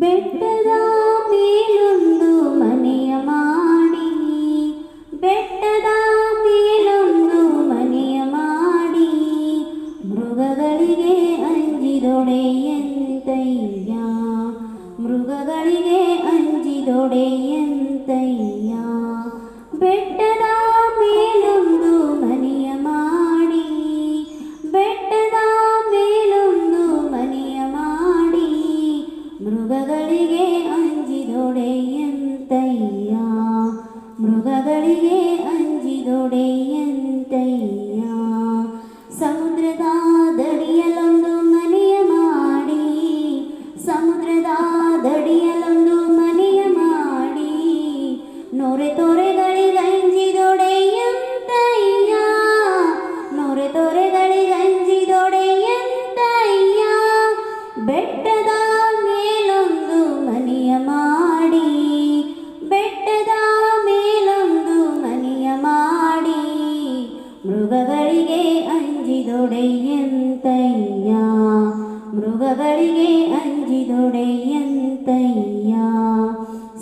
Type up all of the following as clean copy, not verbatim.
ಬೆಟ್ಟದ ಮೇಲೊಂದು ಮನೆಯ ಮಾಡಿ, ಬೆಟ್ಟದ ಮೇಲೊಂದು ಮನೆಯ ಮಾಡಿ, ಮೃಗಗಳಿಗೆ ಅಂಜಿದೊಡೆಯಂತಯ್ಯ, ಮೃಗಗಳಿಗೆ ಅಂಜಿದೊಡೆಯಂತಯ್ಯ. ಬೆಟ್ಟದ ಮೇಲೊಂದು ಮನೆಯ ಮಾಡಿ, ಬೆಟ್ಟದ ಮೇಲೊಂದು ಮನೆಯ ಮಾಡಿ, ಮೃಗಗಳಿಗೆ ಅಂಜಿದೊಡೆಯಂತಯ್ಯ, ಮೃಗಗಳಿಗೆ ಅಂಜಿದೊಡೆಯಂತಯ್ಯ. ಸಮುದ್ರದ ದಡಿಯಲೊಂದು ಮನೆಯ ಮಾಡಿ, ಸಮುದ್ರದ ದಡಿಯಲೊಂದು ಮನೆಯ ಮಾಡಿ, ನೊರೆ ತೊರೆಗಳಿಗೆ ಅಂಜಿದೊಡೆಯಂತಯ್ಯ, ನೊರೆ ತೊರೆಗಳಿಗೆ ಅಂಜಿದೊಡೆಯಂತಯ್ಯ. ಬೆಟ್ಟದ ಮೇಲೊಂದು ಮನೆಯ ಮಾಡಿ, ಬೆಟ್ಟದ ಮೇಲೊಂದು ಮನೆಯ ಮಾಡಿ, ಮೃಗಗಳಿಗೆ ಅಂಜಿದೊಡೆಯಂತಯ್ಯ, ಮೃಗಗಳಿಗೆ ಅಂಜಿದೊಡೆಯಂತಯ್ಯ.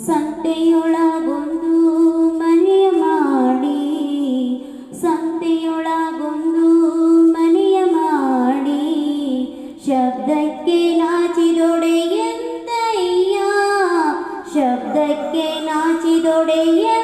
ಸಂತೆಯೊಳಗೊಂದು ಮನೆಯ ಮಾಡಿ, ಸಂತೆಯೊಳಗೊಂದು ಮನೆಯ ಮಾಡಿ, ಶಬ್ದಕ್ಕೆ ನಾಚಿದೊಡೆಯಂತಯ್ಯ, ಶಬ್ದಕ್ಕೆ ನಾಚಿದೊಡೆಯಂತಯ್ಯ.